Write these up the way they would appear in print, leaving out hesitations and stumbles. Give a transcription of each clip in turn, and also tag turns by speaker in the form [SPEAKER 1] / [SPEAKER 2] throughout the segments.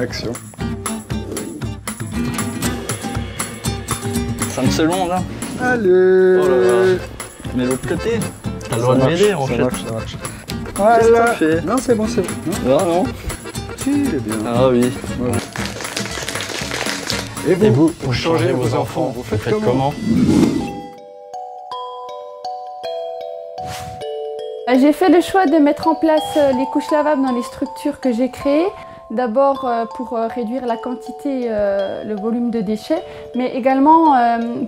[SPEAKER 1] Action.
[SPEAKER 2] 5 secondes là.
[SPEAKER 1] Allez.
[SPEAKER 2] Oh là là. Mais l'autre côté, t'as le droit de m'aider en fait.
[SPEAKER 1] Ça marche. Voilà. Non, c'est bon, c'est bon.
[SPEAKER 2] Non, non.
[SPEAKER 1] Si, il est bien.
[SPEAKER 2] Ah oui.
[SPEAKER 1] Ouais. Et vous, pour changer vos enfants, vous faites comment?
[SPEAKER 3] J'ai fait le choix de mettre en place les couches lavables dans les structures que j'ai créées. D'abord pour réduire la quantité, le volume de déchets, mais également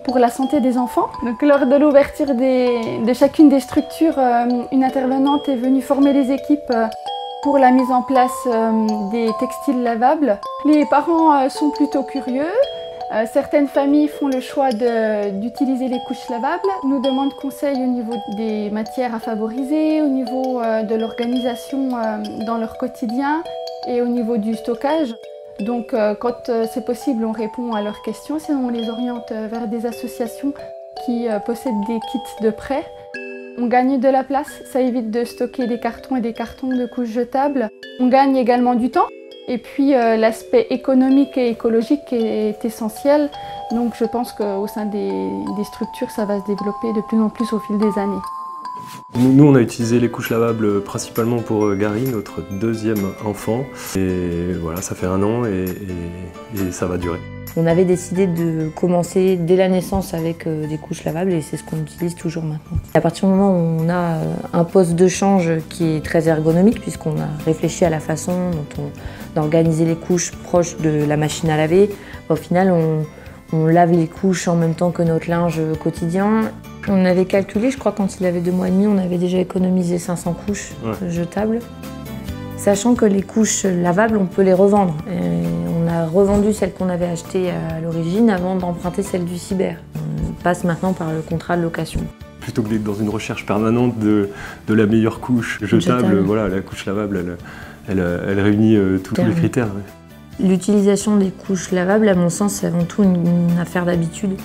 [SPEAKER 3] pour la santé des enfants. Donc, lors de l'ouverture de chacune des structures, une intervenante est venue former les équipes pour la mise en place des textiles lavables. Les parents sont plutôt curieux. Certaines familles font le choix d'utiliser les couches lavables, nous demandent conseil au niveau des matières à favoriser, au niveau de l'organisation dans leur quotidien et au niveau du stockage. Donc quand c'est possible, on répond à leurs questions, sinon on les oriente vers des associations qui possèdent des kits de prêt. On gagne de la place, ça évite de stocker des cartons et des cartons de couches jetables. On gagne également du temps. Et puis l'aspect économique et écologique est essentiel, donc je pense qu'au sein des structures, ça va se développer de plus en plus au fil des années.
[SPEAKER 4] Nous, on a utilisé les couches lavables principalement pour Gary, notre deuxième enfant. Et voilà, ça fait 1 an et ça va durer.
[SPEAKER 5] On avait décidé de commencer dès la naissance avec des couches lavables et c'est ce qu'on utilise toujours maintenant. À partir du moment où on a un poste de change qui est très ergonomique, puisqu'on a réfléchi à la façon dont on organisait les couches proches de la machine à laver, au final on lave les couches en même temps que notre linge quotidien. On avait calculé, je crois quand il avait 2 mois et demi, on avait déjà économisé 500 couches jetables. Sachant que les couches lavables, on peut les revendre. Et on a revendu celles qu'on avait achetées à l'origine avant d'emprunter celles du cyber. On passe maintenant par le contrat de location.
[SPEAKER 4] Plutôt que d'être dans une recherche permanente de la meilleure couche jetable, voilà, la couche lavable, elle réunit tous les critères. Ouais.
[SPEAKER 5] L'utilisation des couches lavables, à mon sens, c'est avant tout une affaire d'habitude.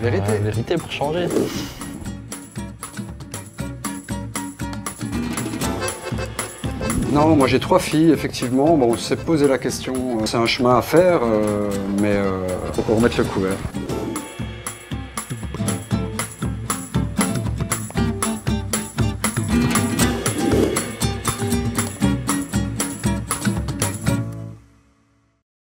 [SPEAKER 2] Vérité. Vérité pour changer.
[SPEAKER 1] Non, moi j'ai 3 filles, effectivement. Bon, on s'est posé la question. C'est un chemin à faire, mais faut qu'on remette le couvert.